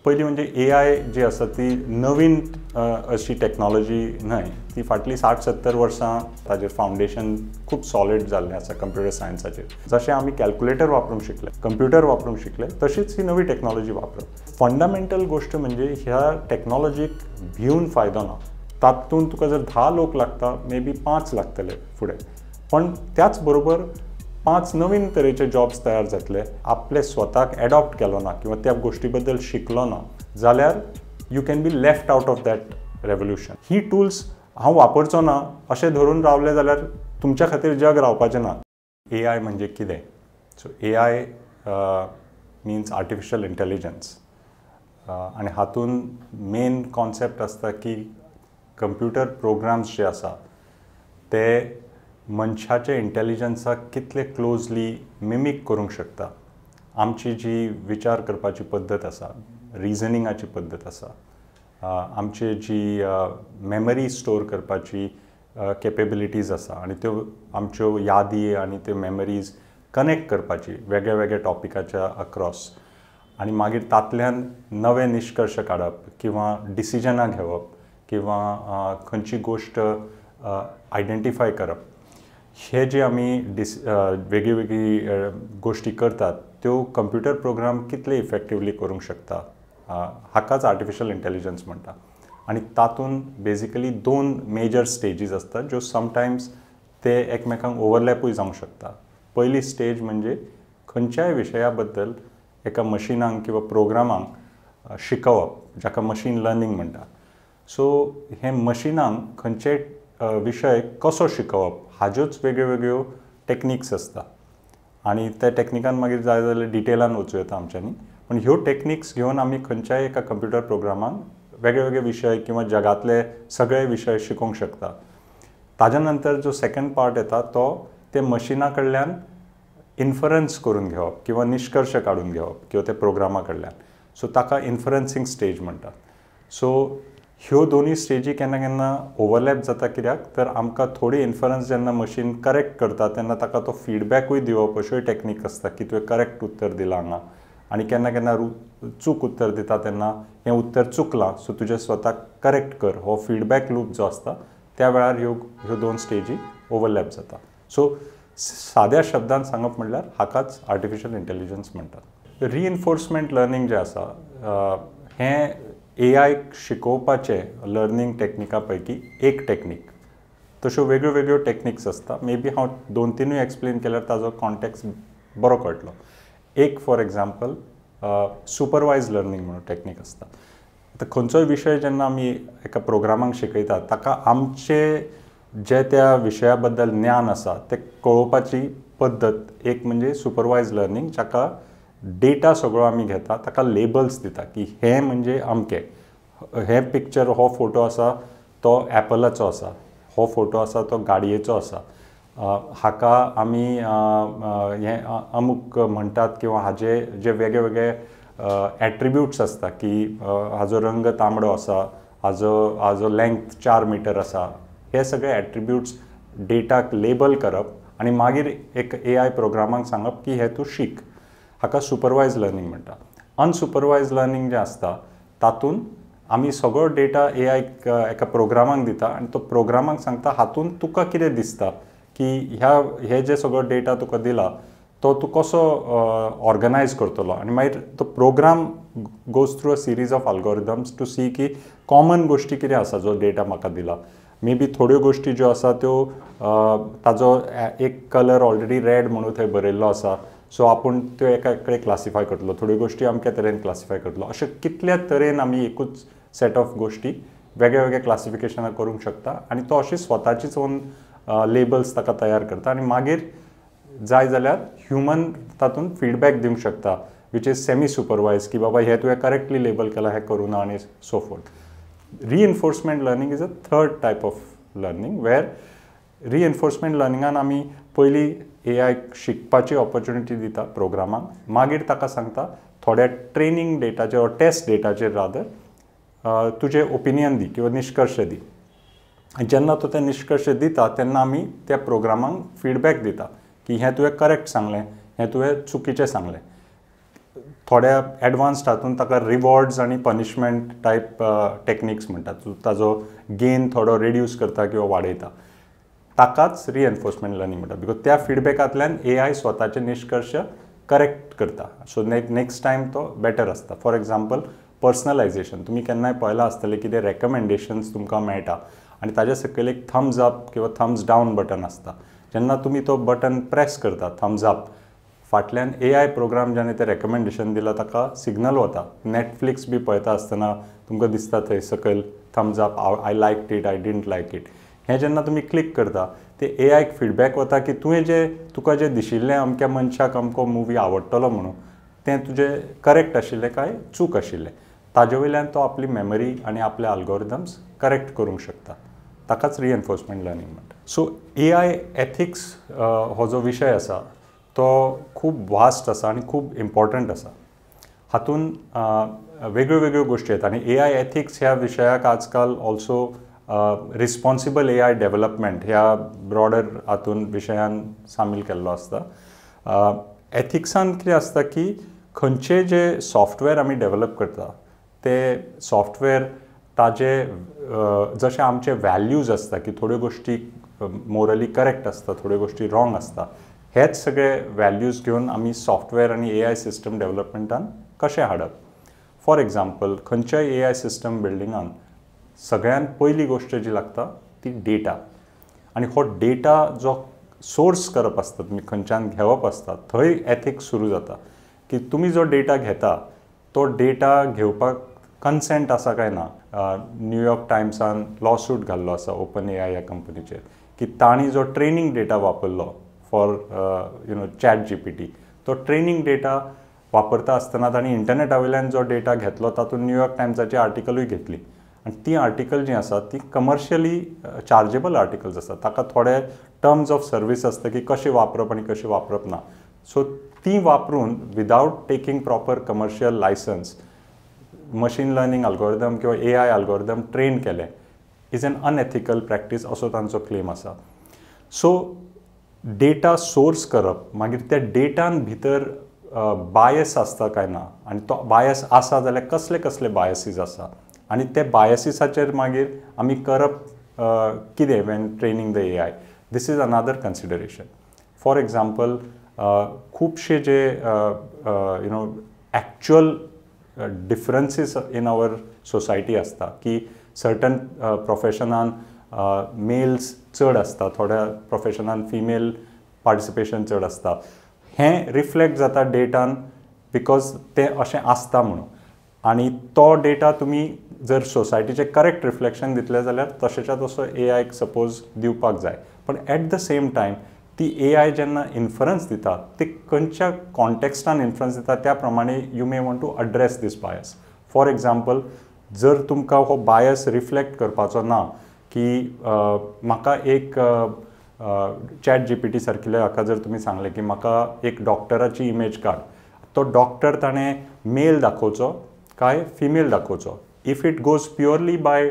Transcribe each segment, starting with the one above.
पहिली म्हणजे AI जी आसा ती नवीन अशी टेक्नॉलॉजी न्हय, ती फाटली 60-70 वर्सां ताजेर फावंडेशन खूब सॉलिड जाल्लें आसा कंप्युटर सायन्साचेर. जशें आमी कॅल्क्युलेटर वापरूंक शिकले, कंप्युटर वापरूंक शिकले, तशीच ही नवी टेक्नॉलॉजी वापरप. फंडामेंटल गोष्ट म्हणजे ह्या टेक्नॉलॉजीक भिवन फायदो ना. तातूंत तुका जर 10 लोक लागता, मे बी 5 लागतले फुडें. पण त्याच बरोबर 5 नवीन तरेचे जॉब्स तयार जातले. आपले स्वताक एडॉप्ट केलो ना किंवा त्या गोष्टी बद्दल शिकलो ना जाल्यार you can be left out of that revolution. He tools हांव वापरचो ना अशें धरून रावले जाल्यार तुमच्या खातीर जग रावपाचें ना. AI म्हणजे कितें? So AI means artificial intelligence. आनी हातून मेन कॉन्सेप्ट आसता की कंप्युटर प्रोग्राम्स जे आसा ते मनशाचे इंटेलिजन्साक कितले क्लोजली मिमीक करूंक शकता. आमची जी विचार करपाची पद्दत आसा, रिजनिंगाची पद्दत आसा, आमची जी मेमरी स्टोर करपाची कॅपेबिलिटीज आसा आनी त्यो आमच्यो यादी आनी त्यो मेमरीज कनेक्ट करपाची वेगळ्या वेगळ्या टॉपिकाच्या अक्रॉस आनी मागीर तातल्यान नवे निश्कर्श काडप किंवा डिसिजनां घेवप किंवा खंयची गोश्ट आयडेंटिफाय करप. हे जे आमी वेगळी वेगळी गोष्टी करतात त्यो कंप्युटर प्रोग्राम कितले इफेक्टिवली करूंक शकता, हाकाच आर्टिफिशियल इंटेलिजन्स म्हणटा. आनी तातूंत बेजिकली 2 मेजर स्टेजीस आसतात ज्यो समटायम्स ते एकमेकांक ओवरलॅपूय जावंक शकता. पयली स्टेज म्हणजे खंयच्याय विशया बद्दल एका मशिनाक किंवा प्रोग्रामांक शिकोवप, जाका मशीन लर्निंग म्हणटा. सो हे मशिनांक खंयचेय विशय कसो शिकोवप हाज्योच वेगळ्यो वेगळ्यो टॅक्निक्स आसता. आनी त्या टॅक्निकान मागीर जाय जाल्यार डिटेलान वचूं येता आमच्यांनी. पण ह्यो टॅक्निक्स घेवन आमी खंयच्याय एका कंप्युटर प्रोग्रामांक वेगळे वेगळे विशय किंवा जगातले सगळे विशय शिकोवंक शकता. ताज्या नंतर जो सेकंड पार्ट येता तो ते मशिना कडल्यान इन्फरन्स करून घेवप किंवा निश्कर्श काडून घेवप किंवा ते प्रोग्रामा कडल्यान. सो ताका इन्फरन्सिंग स्टेज म्हणटात. सो ह्यो दोनी स्टेजी केन्ना केन्ना ओवरलॅप जाता. कित्याक तर आमकां थोडी इन्फरन्स जेन्ना मशीन करेक्ट करता तेन्ना ताका तो फिडबॅकूय दिवप अश्योय टॅक्नीक आसता की तुवें करेक्ट उत्तर दिलां हांगा. आनी केन्ना केन्ना चूक उत्तर दिता तेन्ना हें उत्तर चुकलां सो तुजें स्वताक करेक्ट कर हो फिडबॅक लूप जो आसता त्या वेळार ह्यो 2 स्टेजी ओवरलॅप जाता. सो साद्या शब्दांत सांगप म्हणल्यार हाकाच आर्टिफिशियल इंटेलिजन्स म्हणटात. रिइन्फोर्समेंट लर्निंग जें आसा हें AI शिकोवपाचें लर्निंग टॅक्निका पैकी एक टॅक्नीक. तश्यो वेगळ्यो वेगळ्यो टॅक्निक्स आसता. मे बी हांव 2-3 एक्सप्लेन केल्यार ताजो कॉन्टेक्स्ट बरो कळटलो. एक फॉर एग्जाम्पल सुपरवायज लर्निंग म्हणून टॅक्नीक आसता. आतां खंयचोय विशय जेन्ना आमी एका प्रोग्रामांक शिकयतात ताका आमचे जे त्या विशया बद्दल ज्ञान आसा तें कळोवपाची पद्दत एक म्हणजे सुपरवायज लर्निंग, जाका डेटा सगळो आमी घेता ताका लेबल्स दिता की हें म्हणजे अमकें. हे पिक्चर हो फोटो आसा तो एपलाचो आसा, हो फोटो आसा तो गाडयेचो आसा, हाका आमी हें अमूक म्हणटात किंवा हाजे जे वेगळे वेगळे एट्रिब्यूट्स आसता की हाजो रंग तांबडो आसा, हाजो लेंथ 4 मीटर आसा. हे सगळे एट्रिब्यूट्स डेटाक लेबल करप आनी मागीर एक AI प्रोग्रामांक सांगप की हे तूं शीक. हाका सुपरवायज लर्निंग म्हणटा. अनसुपरवायज लर्निंग जें आसता तातूंत आमी सगळो डेटा AI एका प्रोग्रामांक दिता आनी तो प्रोग्रामांक सांगता हातूंत तुका कितें दिसता की हे जे सगळो डेटा तुका दिला तो तूं कसो ऑर्गनायज करतलो. आनी मागीर तो program goes through a series of algorithms to see की कॉमन गोश्टी कितें आसा जो डेटा म्हाका दिला. मे बी थोड्यो गोश्टी ज्यो आसा त्यो ताजो एक कलर ऑलरेडी रेड म्हणून थंय बरयल्लो आसा सो आपूण त्यो एका कडेन क्लासिफाय करतलो, थोड्यो गोश्टी अमक्या तरेन क्लासिफाय करतलो. अशें कितल्या तरेन आमी एकूच सेट ऑफ गोश्टी वेगळ्या वेगळ्या क्लासिफिकेशनां करूंक शकता आनी तो अशी स्वताचीच ओन लेबल्स ताका तयार करता आनी मागीर जाय जाल्यार ह्युमन तातूंत फीडबॅक दिवंक शकता वीच इज सेमी सुपरवायज की बाबा हे तुवें करेक्टली लेबल केला, हे करूं ना आनी so forth. Reinforcement learning is a third type of learning where reinforcement लर्निंगान आमी पयली AI शिकपाची ऑपॉर्च्युनिटी दिता प्रोग्रामांक, मागीर ताका सांगता थोड्या ट्रेनिंग डेटाचेर वा टेस्ट डेटाचेर रादर तुजें ओपिनियन दी किंवा निश्कर्श दी. जेन्ना तो ते निश्कर्श दिता तेन्ना आमी त्या प्रोग्रामांक फिडबॅक दिता की हें तुवें करेक्ट सांगलें, हें तुवें चुकीचें सांगलें. थोड्या एडवान्स्ड हातून ताका रिवॉर्ड्स आनी पनिशमेंट टायप टेक्निक्स म्हणटात, ताजो गेन थोडो रिड्यूस करता किंवा वाडयता, ताकाच रिएन्फोर्समेंट लर्निंग म्हणटात. बिकॉज त्या फिडबॅकांतल्यान AI स्वताचे निश्कर्श करेक्ट करता, सो नेक्स्ट टायम तो बेटर आसता. फॉर एग्जाम्पल पर्सनलायझेशन, तुमी केन्नाय पळयलां आसतलें कितें रेकमेंडेशन्स तुमकां मेळटा आनी ताजे सकयल एक थम्स अप किंवा थम्स डावन बटन आसता. जेन्ना तुमी तो बटन प्रेस करता थम्स अप, फाटल्यान AI प्रोग्राम जेन्ना ते रेकमेंडेशन दिलां ताका सिग्नल वता. नेटफ्लिक्स बी पळयता आसतना तुमकां दिसता थंय सकयल thumbs up, I like it, I didn't like it. हें जेन्ना तुमी क्लिक करता ते AIक फीडबॅक वता की तुका जें दिशिल्लें अमक्या मनशाक अमको मुवी आवडटलो म्हणून तें तुजें करेक्ट आशिल्लें काय चूक आशिल्लें. ताजे वयल्यान तो आपली मेमरी आनी आपले अल्गोरिदम्स करेक्ट करूंक शकता. ताकाच रिएन्फोर्समेंट लर्निंग म्हणटा. सो AI एथिक्स हो जो विशय आसा तो खूब वास्ट आसा आनी खूब इम्पॉर्टंट आसा. हातून वेगळ्यो वेगळ्यो गोश्टी येता आनी AI एथिक्स ह्या विशयाक आजकाल ऑल्सो रिस्पॉन्सिबल AI डेव्हलपमेंट ह्या ब्रॉडर हातून विशयान सामील केल्लो आसता. एथिक्सान कितें आसता की खंयचे जे सॉफ्टवेअर आमी डेव्हलप करता ते सॉफ्टवेअर ताजे जशे आमचे वॅल्यूज आसता की थोड्यो गोश्टी मोरली करेक्ट आसता, थोड्यो गोश्टी रॉंग आसता, हेच सगळे वॅल्यूज घेवन आमी सॉफ्टवेअर आनी AI सिस्टम डेव्हलपमेंटान कशें हाडप. फॉर एग्जाम्पल खंयच्याय AI सिस्टम बिल्डिंगान सगळ्यान पयली गोश्ट जी लागता ती डेटा. आनी हो डेटा जो सोर्स करप आसता, तुमी खंयच्यान घेवप आसता, थंय एथिक्स सुरू जाता की तुमी जो डेटा घेता तो डेटा घेवपाक कन्सेंट आसा काय ना. न्यूयॉर्क टायम्सान लॉसूट घाल्लो आसा ओपन AI ह्या कंपनीचेर की तांणी जो ट्रेनिंग डेटा वापरलो फॉर ChatGPT, तो ट्रेनिंग डेटा वापरता आसतना तांणी इंटरनेटा वयल्यान जो डेटा घेतलो तातूंत न्यूयॉर्क टायम्साची आर्टिकलूय घेतली आनी ती आर्टिकल जी आसा ती कमर्शियली चार्जेबल आर्टिकल्स आसा. ताका थोडे टर्म्स ऑफ सर्वीस आसता की कशें वापरप आनी कशें वापरप ना. सो ती वापरून without taking proper commercial licence machine learning algorithm किंवा AI अल्गोरिदम ट्रेन केले इज एन अनएथिकल प्रॅक्टीस असो तांचो क्लेम आसा. सो डेटा सोर्स करप, मागीर त्या डेटान भितर बायस आसता काय ना आनी तो बायस आसा जाल्यार कसले कसले बायसीस आसा आनी ते बायसीसाचेर मागीर आमी करप कितें Wien training the AI. This is another consideration. For example खुबशे जे एक्चुअल डिफरन्सीस इन आवर सोसायटी आसता की सर्टन प्रोफेशनान मेल्स चड आसता, थोड्या प्रोफेशनान फिमेल पार्टिसिपेशन चड आसता. हें रिफ्लेक्ट जाता डेटान बिकॉज तें अशें आसता म्हणून. आनी तो डेटा तुमी जर सोसायटीचें करेक्ट रिफ्लेक्शन दितलें जाल्यार तशेच्या तसो AIक सपोज दिवपाक जाय. पण एट द सेम टायम ती AI जेन्ना इन्फरन्स दिता ती खंयच्या कॉन्टेक्स्टान इन्फ्लुअन्स दिता त्या प्रमाणे you may want to address this bias. For example जर तुमकां हो बायस रिफ्लेक्ट करपाचो ना की म्हाका एक ChatGPT सारकिल्या हाका जर तुमी सांगलें की म्हाका एक डॉक्टराची इमेज काड, तो डॉक्टर ताणें मेल दाखोवचो काय फिमेल दाखोवचो. If it goes purely by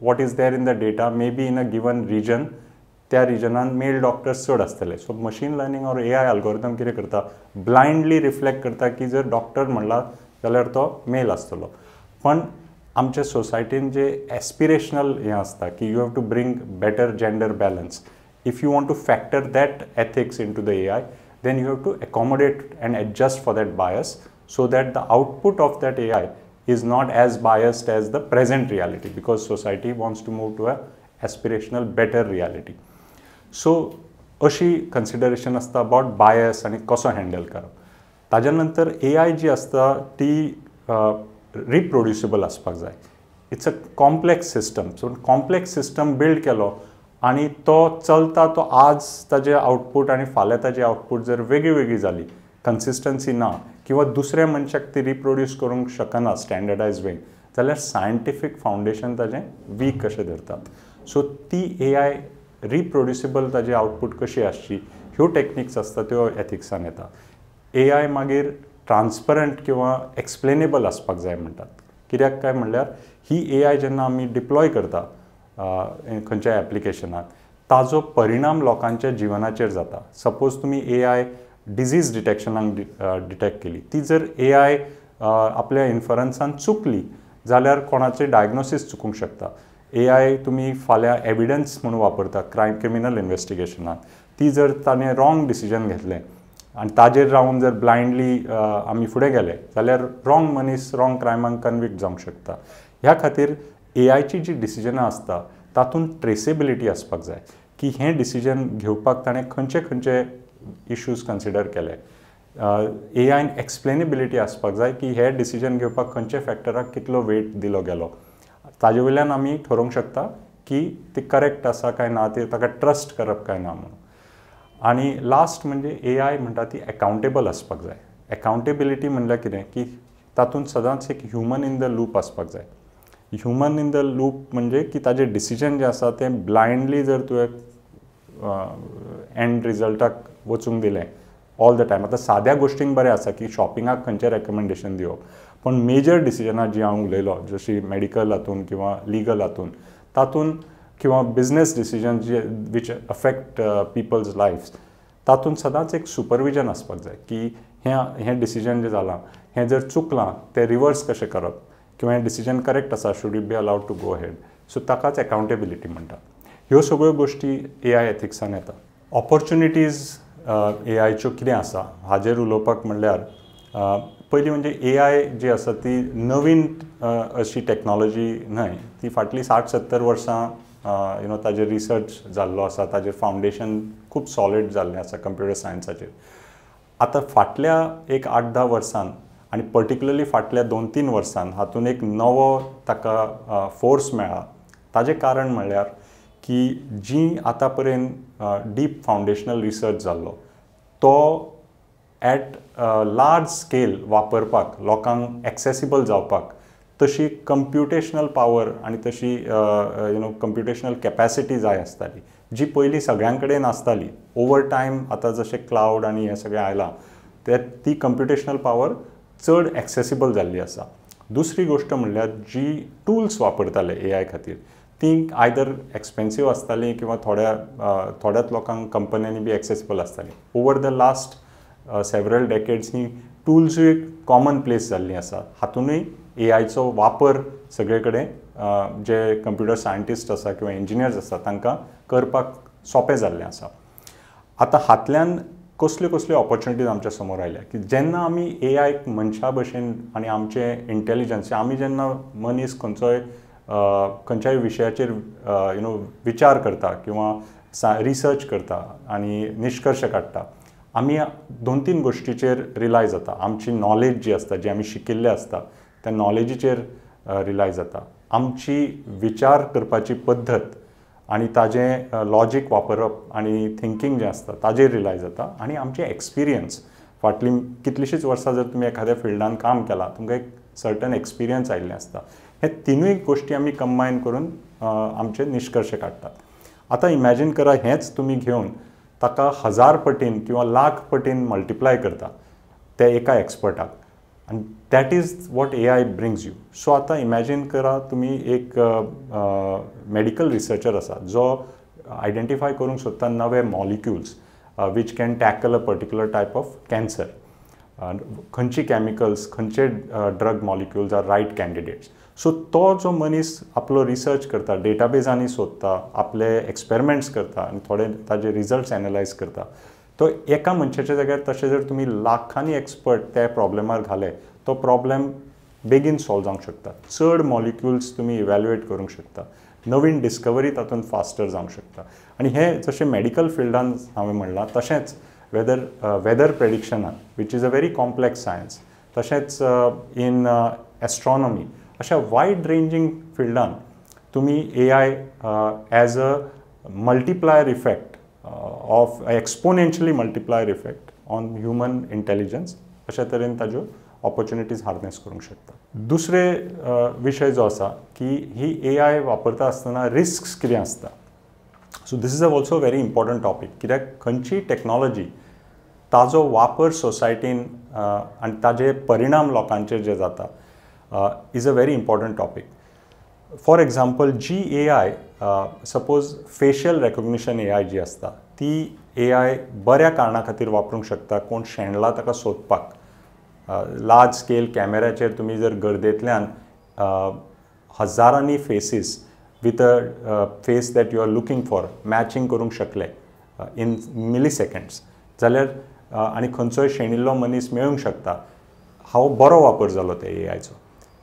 what is there in the data, may be in a given region त्या रिजनान मेल डॉक्टर्स चड आसतले. So machine learning or AI algorithm कितें करता, ब्लायंडली रिफ्लेक्ट करता की जर डॉक्टर म्हणला जाल्यार तो मेल आसतलो. पण आमच्या सोसायटीन जे एस्पिरेशनल हें आसता की you have to bring better gender balance. If you want to factor that ethics into the AI, then you have to accommodate and adjust for that bias so that the output of that AI is not as biased as the present reality, because society wants to move to a aspirational better reality. So अशी consideration आसता about bias आनी कसो handle करप. ताज्या नंतर AI जी आसता ती रिप्रोड्युसिबल आसपाक जाय. It's a complex system. So complex system build केलो आनी तो चलता, तो आज ताजे आउटपूट आनी फाल्यां ताजी आउटपूट जर वेगळी वेगळी जाली, कन्सिस्टन्सी ना किंवा दुसऱ्या मनशाक ती रिप्रोड्यूस करूंक शकना स्टँडर्डायज वेन, जाल्यार सायंटिफीक फावंडेशन ताजें वीक कशें धरतात. सो ती AI रिप्रोड्युसिबल ताजी आउटपूट कशी आसची ह्यो टॅक्निक्स आसता त्यो एथिक्सान येता. AI मागीर ट्रान्सपरंट किंवा एक्सप्लेनेबल आसपाक जाय म्हणटात. कित्याक काय म्हणल्यार ही AI जेन्ना आमी डिप्लॉय करता खंयच्याय एप्लिकेशनाक, ताजो परिणाम लोकांच्या जिवनाचेर जाता. सपोज तुमी AI डिजीज डिटेक्शनाक डिटेक्ट केली, ती जर AI आपल्या इन्फरन्सान चुकली जाल्यार कोणाचे डायग्नोसीस चुकूंक शकता. AI तुमी फाल्यां एविडन्स म्हणून वापरता क्रिमिनल इन्व्हेस्टिगेशनाक, ती जर ताणें रॉंग डिसिजन घेतलें आनी ताजेर रावन जर ब्लायंडली आमी फुडें गेले जाल्यार रॉंग मनीस रॉंग क्रायमाक कन्विक्ट जावंक शकता. ह्या खातीर AIची जी डिसिजनां आसता तातूंत ट्रेसेबिलिटी आसपाक जाय की हें डिसिजन घेवपाक ताणें खंयचे खंयचे इश्यूज कन्सिडर केले. AIन एक्सप्लेनेबिलिटी आसपाक जाय की हे डिसिजन घेवपाक खंयचे फॅक्टराक कितलो वेट दिलो गेलो. ताजे वयल्यान आमी ठरोवंक शकता की ते करेक्ट आसा काय ना, ते ताका ट्रस्ट करप काय ना म्हणून. आनी लास्ट म्हणजे AI म्हणटा ती अकावंटेबल आसपाक जाय. अकावंटेबिलिटी म्हणल्यार कितें की तातूंत सदांच एक ह्युमन इन द लूप आसपाक जाय. ह्युमन इन द लूप म्हणजे की ताजे डिसिजन जे आसा तें ब्लायंडली जर तुवें एंड रिजल्टाक वचूंक दिलें ऑल द टायम. आतां साद्या गोश्टींक बरें आसा की शॉपिंगाक खंयचें रेकमेंडेशन दिवप, पण मेजर डिसिजनां जी हांव उलयलो जशी मेडिकल हातून किंवा लिगल हातून तातूंत किंवा बिजनेस डिसिजन जे वीच अफेक्ट पिपल्स लायफ्स तातूंत सदांच एक सुपरविजन आसपाक जाय की हें डिसिजन जें जालां हें जर चुकलां तें रिवर्स कशें करप किंवा हें डिसिजन करेक्ट आसा, should you be allowed to go ahead. So ताकाच अकावंटेबिलिटी म्हणटा. ह्यो सगळ्यो गोश्टी AI एथिक्सान येता. ऑपॉर्च्युनिटीज AIच्यो कितें आसा हाजेर उलोवपाक म्हणल्यार पयलीं म्हणजे AI जी आसा ती नवीन अशी टॅक्नॉलॉजी न्हय, ती फाटलीं 60-70 वर्सां ताजेर रिसर्च जाल्लो आसा, ताजेर फावंडेशन खूब सॉलिड जाल्लें आसा कंप्युटर सायन्साचेर. आतां फाटल्या एक 8-10 वर्सान आनी पर्टिक्युलरली फाटल्या 2-3 वर्सान हातूंत एक नवो ताका फोर्स मेळ्ळा. ताजें कारण म्हणल्यार की जी आतां पर्यंत डीप फावंडेशनल रिसर्च जाल्लो तो ॲट लार्ज स्केल वापरपाक लोकांक एक्सेसिबल जावपाक तशी कंप्युटेशनल पावर आनी तशी कंप्युटेशनल कॅपॅसिटी जाय आसताली जी पयलीं सगळ्यां कडेन आसताली. ओवर टायम आतां जशें क्लावड आनी हें सगळें आयलां ती कंप्युटेशनल पावर चड एक्सेसिबल जाल्ली आसा. दुसरी गोश्ट म्हणल्यार जी टूल्स वापरताले AI खातीर ती आयदर एक्सपेन्सीव आसताली किंवा थोड्याच लोकांक कंपन्यांनी बी एक्सेसिबल आसताली. Over the last several decades ही टूल्सूय कॉमन प्लेस जाल्ली आसा. हातूंतय AIचो वापर सगळे कडेन जे कंप्युटर सायंटिस्ट आसा किंवा इंजिनियर्स आसा तांकां करपाक सोंपें जाल्लें आसा. आतां हातल्यान कसल्यो कसल्यो ऑपॉर्च्युनिटीज आमच्या समोर आयल्या की जेन्ना आमी AIक मनशा भशेन आनी आमचें इंटेलिजन्स आमी जेन्ना मनीस खंयच्याय विशयाचेर विचार करता किंवा रिसर्च करता आनी निश्कर्श काडटा, आमी 2-3 गोश्टीचेर रिलाय जाता. आमची नॉलेज जी आसता जी आमी शिकिल्ले आसता त्या नॉलेजीचेर रिलाय जाता. आमची विचार करपाची पद्दत आनी ताजें लॉजीक वापरप आनी थिंकींग जें आसता ताजेर रिलाय जाता. आनी आमचे एक्सपिरियन्स फाटलीं कितलींशींच वर्सां जर तुमी एखाद्या फिल्डान काम केलां तुमकां एक सर्टन एक्सपिरियन्स आयिल्लें आसता. हे तिनूय गोश्टी आमी कंबायन करून आमचे निश्कर्श काडटात. आतां इमॅजीन करा हेंच तुमी घेवन ताका 1000 पटीन किंवा 1,00,000 पटीन मल्टिप्लाय करता त्या एका एक्सपर्टाक आनी that is what AI brings you. So आतां इमॅजीन करा तुमी एक मेडिकल रिसर्चर आसा जो आयडेंटिफाय करूंक सोदता नवे molecules which can tackle a particular type of cancer. खंयची कॅमिकल्स खंयचे drug molecules are right candidates. So तो जो मनीस आपलो रिसर्च करता, डेटाबेजांनी सोदता, आपले एक्सपेरिमेंट्स करता आनी थोडे ताजे रिजल्ट्स एनालायज करता, तो एका मनशाच्या जाग्यार तशें जर तुमी लाखांनी एक्सपर्ट त्या प्रॉब्लेमार घाले तो प्रॉब्लेम बेगीन सॉल्व जावंक शकता. चड मॉलिक्युल्स तुमी इवॅल्युएट करूंक शकता. नवीन डिस्कवरी तातूंत फास्टर जावंक शकता. आनी हे जशें मेडिकल फिल्डान हांवें म्हणलां तशेंच वेदर प्रेडिक्शनान which is a very complex science, तशेंच इन एस्ट्रॉनॉमी अशा वायड रेंजींग फिल्डान तुमी AI as a multiplier effect of exponentially multiplier effect on human intelligence अशा तरेन ताज्यो ऑपॉर्च्युनिटीज हार्नेस करूंक शकता. दुसरे विशय जो आसा की ही AI वापरता आसतना रिस्क्स कितें आसता. So this is also very important topic. कित्याक खंयची टॅक्नॉलॉजी ताजो वापर सोसायटीन आनी ताजे परिणाम लोकांचेर जे जाता is a very important topic. For example, G AI, suppose facial recognition AI जी आसता ती AI बऱ्या कारणा खातीर वापरूंक शकता. कोण शेणला ताका सोदपाक लार्ज स्केल कॅमेऱ्याचेर तुमी जर गर्देंतल्यान हजारांनी faces with a face that you are looking for matching करूंक शकले इन मिली सेकंड्स जाल्यार आनी खंयचोय शेणिल्लो मनीस मेळूंक शकता. हांव बरो वापर जालो ते AIचो.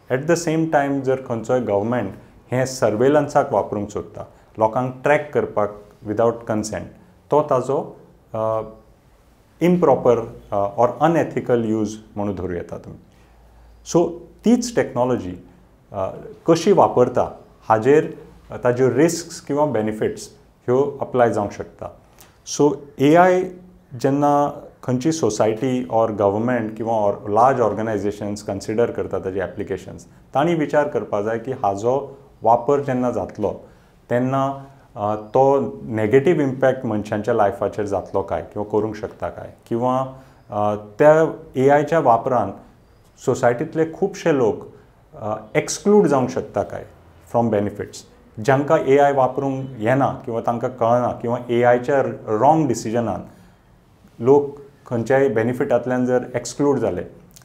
एट द सेम टायम जर खंयचोय गव्हर्मेंट हें सर्वेलन्साक वापरूंक सोदता, लोकांक ट्रॅक करपाक विदावट कन्सेंट, तो ताजो इम्प्रॉपर ऑर अनएथिकल यूज म्हणून धरूं येता तुमी. सो तीच टॅक्नॉलॉजी कशी वापरता हाजेर ताज्यो रिस्क्स किंवा बेनिफिट्स ह्यो अप्लाय जावंक शकता. सो AI जेन्ना खंयची सोसायटी ऑर गव्हर्मेंट किंवा लार्ज ऑर्गनायझेशन्स कन्सिडर करता ताजे एप्लिकेशन्स, तांणी विचार करपा जाय की हाजो वापर जेन्ना जातलो तेन्ना तो नेगेटीव इम्पॅक्ट मनशांच्या लायफाचेर जातलो काय किंवा करूंक शकता काय, किंवा त्या AIच्या वापरान सोसायटींतले खुबशे लोक एक्सक्लूड जावंक शकता काय फ्रॉम बेनिफिट्स. जांकां AI वापरूंक येना किंवा तांकां कळना किंवा AIच्या रॉंग डिसिजनान लोक खंयच्याय बेनिफिटांतल्यान जर एक्सक्लूड जाले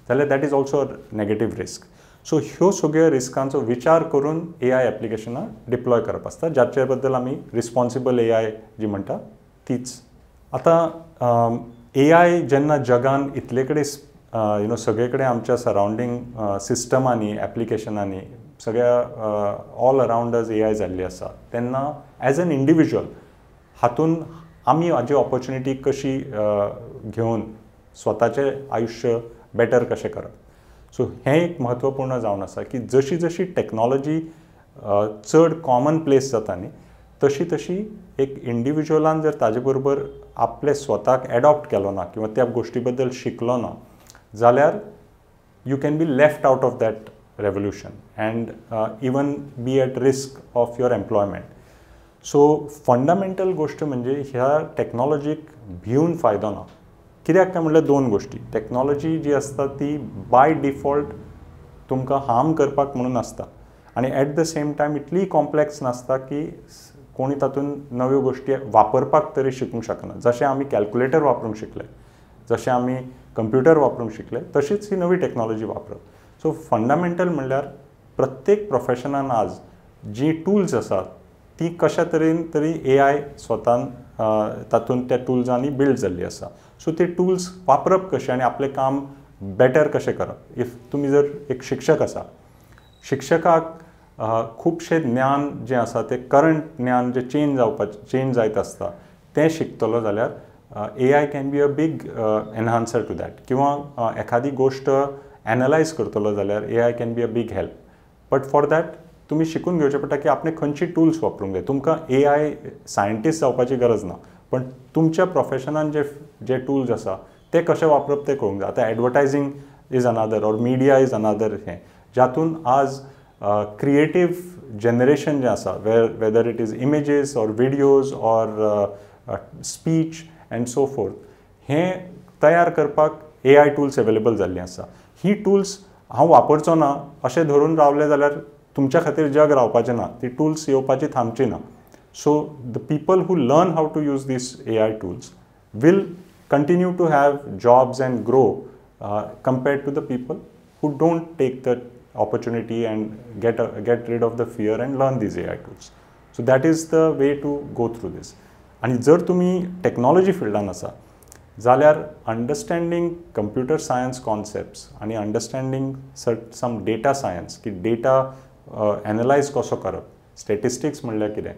जाल्यार that is also a negative risk. So ह्यो सगळ्यो रिस्कांचो विचार करून AI एप्लिकेशनां डिप्लॉय करप आसता, जाचे बद्दल आमी रिस्पॉन्सिबल AI जी म्हणटा तीच. आतां AI जेन्ना जगान इतले कडेन सगळे कडेन आमच्या सरावंडींग सिस्टमांनी एप्लिकेशनांनी सगळ्या ऑल अरावंड अस AI जाल्ली आसा, तेन्ना एज एन इंडिविज्युअल हातून आमी हाजी ऑपॉर्च्युनिटी कशी घेवन स्वताचें आयुश्य बेटर कशें करप. सो हें एक म्हत्वपूर्ण जावन आसा की जशी जशी टॅक्नॉलॉजी चड कॉमन प्लेस जाता न्ही, तशी तशी एक इंडिविज्युअलान जर ताजे बरोबर आपले स्वताक एडॉप्ट केलो ना किंवा त्या गोश्टी बद्दल शिकलो ना जाल्यार you can be left out of that revolution end even be at risk of your employment. So fundamental गोश्ट म्हणजे ह्या टॅक्नॉलॉजीक भिवन फायदो ना. कित्याक काय म्हणल्यार दोन गोश्टी. टॅक्नॉलॉजी जी आसता ती बाय डिफॉल्ट तुमकां हार्म करपाक म्हणून आसता आनी eight the same time Italy complex नासता की कोणी तातूंत नव्यो गोश्टी वापरपाक तरी शिकूंक शकना. जशें आमी कॅल्क्युलेटर वापरूंक शिकले, जशें आमी कंप्युटर वापरूंक शिकले, तशीच ही नवी टॅक्नॉलॉजी वापरप. सो फंडामेंटल म्हणल्यार प्रत्येक प्रोफेशनान आज जी टूल्स आसात ती कशा तरेन तरी AI स्वतान तातूंत त्या टुल्सांनी बिल्ड जाल्ली आसा. सो ते टुल्स वापरप कशें आनी आपलें काम बेटर कशें करप. इफ तुमी जर एक शिक्षक आसा, शिक्षकाक खुबशें ज्ञान जें आसा तें करंट ज्ञान जें चेंज जायत आसता तें शिकतलो जाल्यार AI can be a big enhancer to that. किंवा एखादी गोश्ट एनालायज करतलो जाल्यार AI can be a big help. But for that तुमी शिकून घेवचें पडटा की आपणे खंयची टूल्स वापरूंक जाय. तुमकां AI सायंटिस्ट जावपाची गरज ना, पण तुमच्या प्रोफेशनान जे टूल्स आसा ते कशें वापरप ते कळूंक जाय. आतां advertising is another or media is another हें जातून आज क्रिएटीव जनरेशन जें आसा whether it is images or videos or speech and so forth, हें तयार करपाक AI टूल्स अवेलेबल जाल्लीं आसा. ही टूल्स हांव वापरचो ना अशें धरून रावलें जाल्यार तुमच्या खातीर जग रावपाचें ना, ती टूल्स येवपाची थांबची ना. So the people who learn how to use this AI tools will continue to have jobs and grow compared to the people who don't take the opportunity and get rid of the fear and learn these AI tools. So that is the way to go through this. आणि जर तुम्ही technology फिल्डान आसा जाल्यार understanding computer science concepts आणि understanding some data science की data analyse कसो करप, स्टॅटिस्टिक्स म्हणल्यार कितें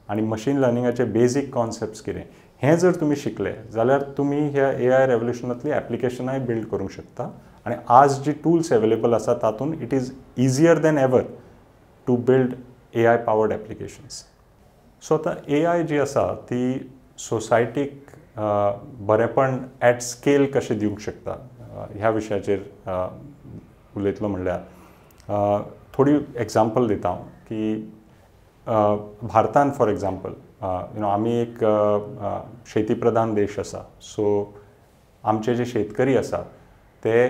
आनी मशीन लर्निंगाचे बेजीक कॉन्सेप्ट्स कितें, हें जर तुमी शिकले जाल्यार तुमी ह्या AI रेवल्युशनांतली एप्लिकेशनाय बिल्ड करूंक शकता. आनी आज जी टूल्स अवेलेबल आसा तातूंत it is easier than ever to build AI powered applications. So आतां AI जी आसा ती सोसायटीक बरेपण एट स्केल कशें दिवंक शकता ह्या विशयाचेर उलयतलो म्हणल्यार थोडी एग्जांपल दिता हांव की भारतान फॉर एग्जांपल आमी एक शेती प्रधान देश आसा. सो आमचे जे शेतकरी आसा ते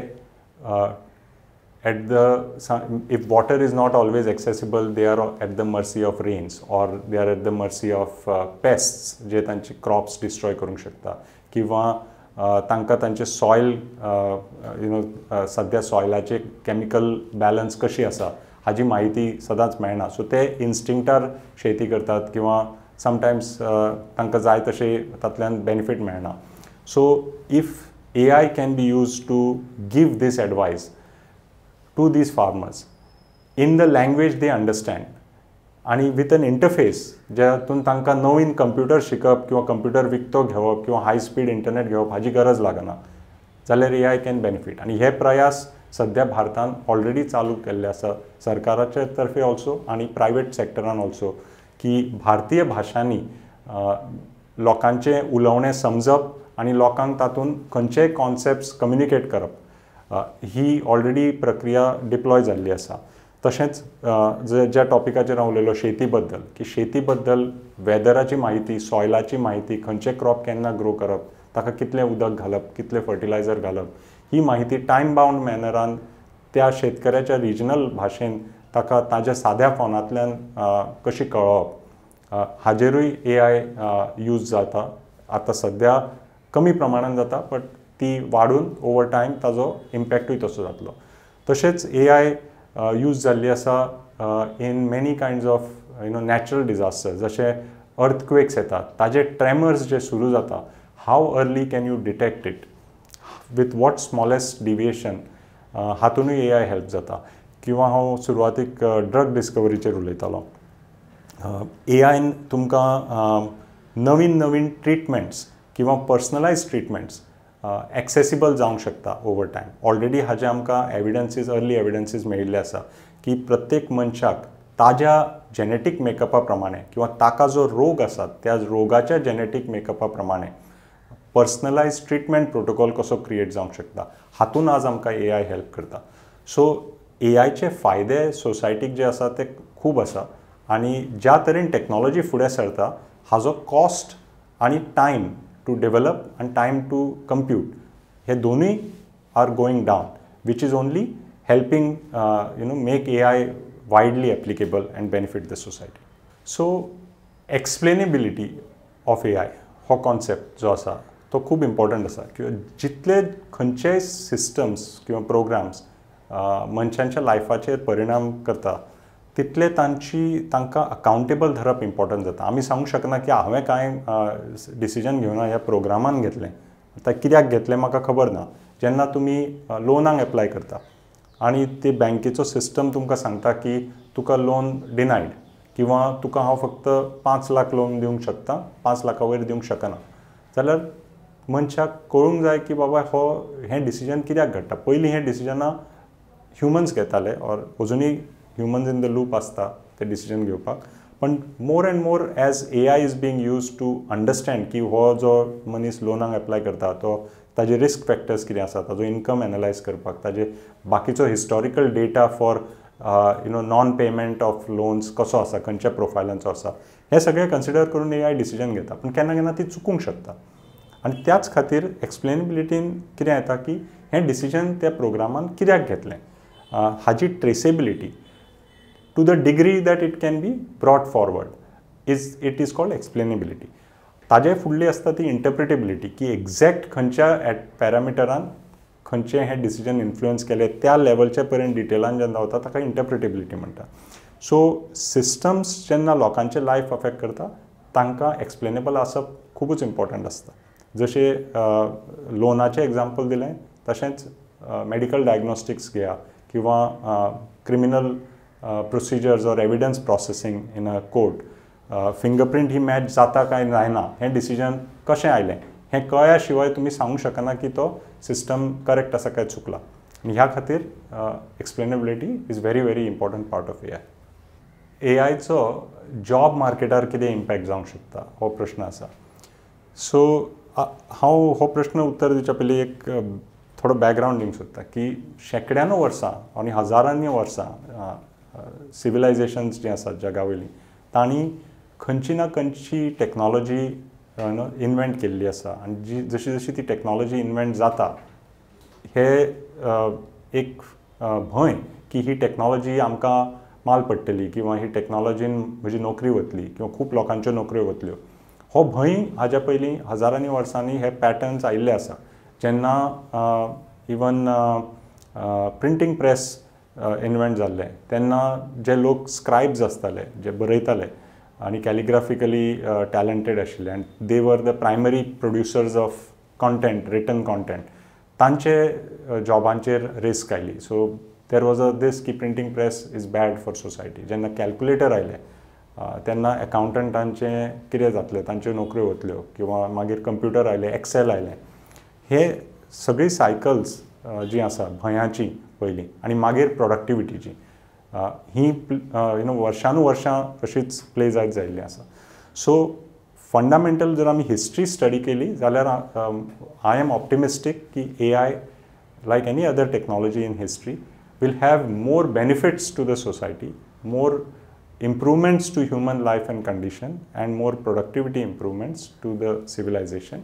at the if water is not always accessible, they are at the mercy of rains, or they are at the mercy of pests जे तांचे क्रॉप्स डिस्ट्रॉय करूंक शकता, किंवा तांकां तांचे सॉयल सद्या सॉयलाचे केमिकल बॅलन्स कशी आसा हाजी म्हायती सदांच मेळना. सो ते इन्स्टिंक्टार शेती करतात, किंवा समटायम्स तांकां जाय तशे तातूंतल्यान बेनिफीट मेळना. So if AI can be used to give this advice to these farmers in the language they understand, आणि with an interface ज्यातून तांकां नवीन कंप्युटर शिकप किंवा कंप्युटर विकतो घेवप किंवा हाय स्पीड इंटरनेट घेवप हाजी गरज लागना, जाल्यार AI कॅन बेनिफीट. आणि हे प्रयास सद्या भारतान ऑलरेडी चालू केल्ले आसा, सरकाराचे तर्फे ऑल्सो आणि प्रायवेट सेक्टरान ऑल्सो, की भारतीय भाशांनी लोकांचे उलोवणें समजप आणि लोकांक तातूंत खंयचेय कॉन्सेप्ट्स कम्युनिकेट करप ही ऑलरेडी प्रक्रिया डिप्लॉय जाल्ली आसा. तशेंच ज्या टॉपिकाचेर हांव उलयलो शेती बद्दल, की शेती बद्दल वेदराची म्हायती, सॉयलाची म्हायती, खंयचे क्रॉप केन्ना ग्रो करप, ताका कितलें उदक घालप, कितलें फर्टिलायझर घालप, ही म्हायती टायम बाउंड मॅनरान त्या शेतकऱ्याच्या रिजनल भाशेन ताका ताज्या साद्या फोनांतल्यान कशी कळप, हाजेरूय AI यूज जाता. आतां सद्या कमी प्रमाणान जाता, बट ती वाडून ओवर टायम ताजो इम्पॅक्टूय तसो जातलो. तशेंच AI यूज जाल्ली आसा in many kinds of natural disasters, जशे अर्थक्वेक्स येतात, ताजे ट्रेमर्स जे सुरू जाता, how early can you detect it with what smallest deviation, हातूनय AI हेल्प जाता. किंवा हांव सुरवातीक ड्रग डिस्कवरीचेर उलयतालो. AIन तुमकां नवीन नवीन ट्रिटमेंट्स किंवा पर्सनलायज ट्रिटमेंट्स एक्सेसिबल जावंक शकता ओवर टायम. ऑलरेडी हाजे आमकां अर्ली एविडन्सीस मेळिल्ले आसा, की प्रत्येक मनशाक ताज्या जेनेटीक मेकअपा प्रमाणे किंवा ताका जो रोग आसा त्या रोगाच्या जेनेटीक मेकअपा प्रमाणे पर्सनलायज ट्रिटमेंट प्रोटोकॉल कसो क्रिएट जावंक शकता, हातून आज आमकां AI हेल्प करता. सो AIचे फायदे सोसायटीक जे आसा ते खूब आसा, आणि ज्या तरेन टेक्नॉलॉजी फुडें सरता हाजो कॉस्ट आणि time to develop and time to compute, हे दोनूय are going down, which is only helping make AI widely applicable and benefit the society. So explainability of AI हो कॉन्सेप्ट जो आसा तो खूब इम्पॉर्टंट आसा, किंवा जितले खंयचेय सिस्टम्स किंवा प्रोग्राम्स मनशांच्या लायफाचेर परिणाम करता, तितले तांकां अकाउंटेबल धरप इम्पॉर्टंट जाता. आमी सांगूंक शकना की हांवें कांय डिसिजन घेवना ह्या प्रोग्रामान घेतलें, आतां कित्याक घेतलें म्हाका खबर ना. जेन्ना तुमी लोनाक एप्लाय करता आनी ते बँकेचो सिस्टम तुमकां सांगता की तुका लोन डिनायड, किंवा तुका हांव फक्त 5 लाख लोन दिवंक शकता, 5 लाखा वयर दिवंक शकना, जाल्यार मनशाक कळूंक जाय की बाबा हें डिसिजन कित्याक घडटा. पयलीं हें डिसिजनां ह्युमन्स घेताले, ऑर अजुनूय ह्युमन्स इन द लूप आसता ते डिसिजन घेवपाक. पण more and more as AI is being use to understand की हो जो मनीस लोनाक एप्लाय करता तो ताजे रिस्क फॅक्टर्स कितें आसा, ताजो इनकम एनालायज करपाक, ताजे बाकीचो historical data for non payment of loans कसो आसा, खंयच्या प्रोफायलांचो आसा, हें सगळें कन्सिडर करून AI डिसिजन घेता. पण केन्ना केन्ना ती चुकूंक शकता, आनी त्याच खातीर एक्सप्लेनेबिलिटीन कितें येता की हें डिसिजन त्या प्रोग्रामान कित्याक घेतलें, हाजी traceability to the degree that it can be brought forward it is called explainability. ताजे फुडली आसता ती इंटरप्रिटेबिलिटी, की एक्झॅक्ट खंयच्या पॅरामिटरान खंयचे हें डिसिजन इन्फ्लुअन्स केले त्या लेवलचे पर्यंत डिटेलान जेन्ना वता ताका इंटरप्रिटेबिलिटी म्हणटा. सो सिस्टम्स जेन्ना लोकांचे लायफ अफेक्ट करता तांकां एक्सप्लेनेबल आसप खूबच इम्पॉर्टंट आसता. जशे लोनाचें एग्जाम्पल दिलें, तशेंच मेडिकल डायग्नोस्टिक्स घेया, किंवा criminal procedures or evidence processing in a court, fingerprint he match जाता काय जायना, हें डिसिजन कशें आयलें हें कळ्या शिवाय तुमी सांगूंक शकना की तो सिस्टम करेक्ट आसा काय चुकला. आनी ह्या खातीर explainability is very very important part of AI. AIचो जॉब मार्केटार कितें इम्पॅक्ट जावंक शकता हो प्रश्न आसा. सो हांव हो प्रश्न उत्तर दिवच्या पयलीं एक थोडो बॅकग्रावंड दिवंक सोदता, की शेकड्यांनी वर्सां आनी हजारांनी वर्सां सिविलायझेशन्स जी आसात जगा वयलीं, तांणी खंयची ना खंयची टॅक्नॉलॉजी इन्व्हेंट केल्ली आसा, आनी जशी जशी ती टॅक्नॉलॉजी इन्व्हेंट जाता हे एक भंय की ही टेक्नॉलॉजी आमकां माल पडटली किंवा ही टेक्नॉलॉजीन म्हजी नोकरी वतली किंवा खूब लोकांच्यो नोकऱ्यो वतल्यो, हो भंय हाज्या पयलीं हजारांनी वर्सांनी हे पॅटर्न्स आयिल्ले आसा. जेन्ना इवन प्रिंटींग प्रेस इन्वेंट जाल्ले तेन्ना जे लोक स्क्रायब्स आसताले, जे बरयताले आनी कॅलिग्राफिकली टॅलंटेड आशिल्ले आनी they were the primary producers of content, written content, तांचे जॉबांचेर रिस्क आयली. सो देर वॉज दीस की printing press is bad for society. जेन्ना कॅल्क्युलेटर आयले तेन्ना अकावंटंटांचे कितें जातलें, तांच्यो नोकऱ्यो वतल्यो किंवा मागीर कंप्युटर आयले, एक्सेल आयले. हे सगळी सायकल्स जी आसा भंयाची पयलीं आनी मागीर प्रोडक्टिविटीची ही वर्सानुवर्सां अशीच प्ले जायत जायिल्ली आसा. सो फंडामेंटल जर आमी हिस्ट्री स्टडी केली जाल्यार आय एम ऑप्टिमिस्टीक की AI, like any other technology in history, will have more benefits to the society, more improvements to human life and condition, and more productivity improvements to the civilization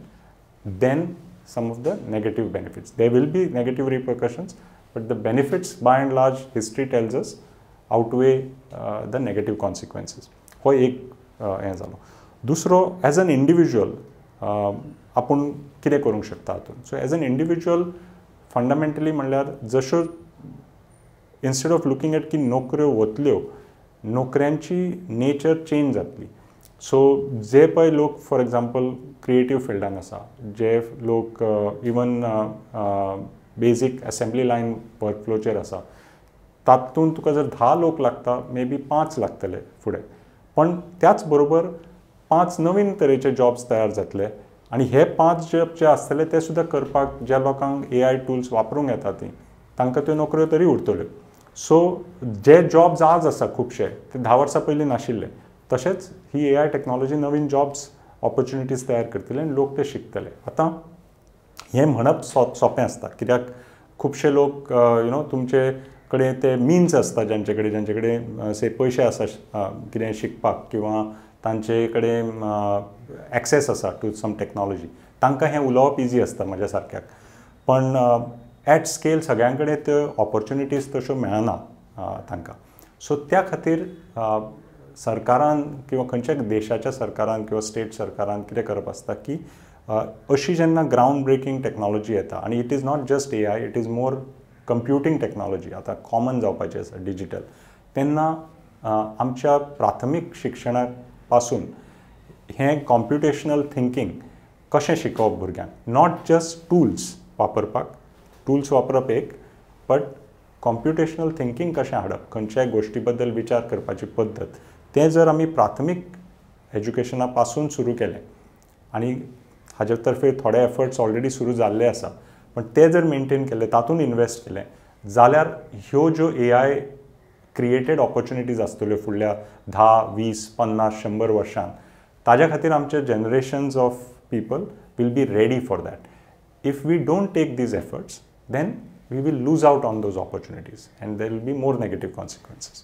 than some of the negative benefits. There will be negative repercussions, but the benefits by and large history tells us outweigh the negative consequences. हो एक हें जालो. दुसरो, as an individual आपूण कितें करूंक शकता हातून. So as an individual fundamentally म्हणल्यार जश्यो इन्स्टेड ऑफ लुकींग एट की नोकऱ्यो वतल्यो, नोकऱ्यांची नेचर चेंज जातली. सो जे पळय लोक फॉर एग्जाम्पल क्रिएटीव फिल्डान आसा, जे लोक इवन बेजीक असेंब्ली लायन वर्कफ्लोचेर आसा, तातूंत तुका जर 10 लोक लागता, मे बी 5 लागतले फुडें. पण त्याच बरोबर 5 नवीन तरेचे जॉब्स तयार जातले आनी हे 5 जॉब जे आसतले ते सुद्दां करपाक ज्या लोकांक AI टूल्स वापरूंक येता ती तांकां त्यो नोकऱ्यो तरी उरतल्यो. सो जे जॉब्स आज आसा खुबशे ते 10 वर्सां पयलीं नाशिल्ले, तशेंच ही AI टेक्नॉलॉजी नवीन जॉब्स ऑपॉर्च्युनिटीज तयार करतले आनी लोक ते शिकतले. आतां हें म्हणप सोंपें आसता, कित्याक खुबशे लोक तुमचे कडेन ते मिन्स आसता, ज्यांचे कडेन से पयशे आसा कितें शिकपाक किंवा तांचे कडेन एक्सेस आसा टू सम टेक्नॉलॉजी, तांकां हें उलोवप इजी आसता म्हाज्या सारक्याक. पण एट स्केल सगळ्यां कडेन त्यो ऑपॉर्च्युनिटीज तश्यो मेळना तांकां. सो त्या खातीर सरकारान किंवा खंयच्याय देशाच्या सरकारान किंवा स्टेट सरकारान कितें करप आसता की अशी जेन्ना ग्रावंड ब्रेकींग टेक्नॉलॉजी येता, आनी it is not just AI, it is more computing technology आतां कॉमन जावपाची आसा डिजिटल, तेन्ना आमच्या प्राथमीक शिक्षणा पासून हें कॉम्प्युटेशनल थिंकींग कशें शिकोवप भुरग्यांक. नॉट जस्ट टूल्स वापरपाक, टूल्स वापरप एक, बट कॉम्प्युटेशनल थिंकींग कशें हाडप, खंयच्याय गोश्टी बद्दल विचार करपाची पद्दत, तें जर आमी प्राथमीक एज्युकेशना पासून सुरू केलें आनी हाजे तर्फे थोडे एफर्ट्स ऑलरेडी सुरू जाल्ले आसा, पण ते जर मेंटेन केले, तातूंत इन्वेस्ट केलें जाल्यार ह्यो ज्यो AI क्रिएटेड ऑपॉर्च्युनिटीज आसतल्यो फुडल्या 10, 20, 50, 100 वर्षांत, ताज्या खातीर आमचे generations of people will be ready for that. If we don't take these efforts, then we will lose out on those opportunities and there will be more negative consequences.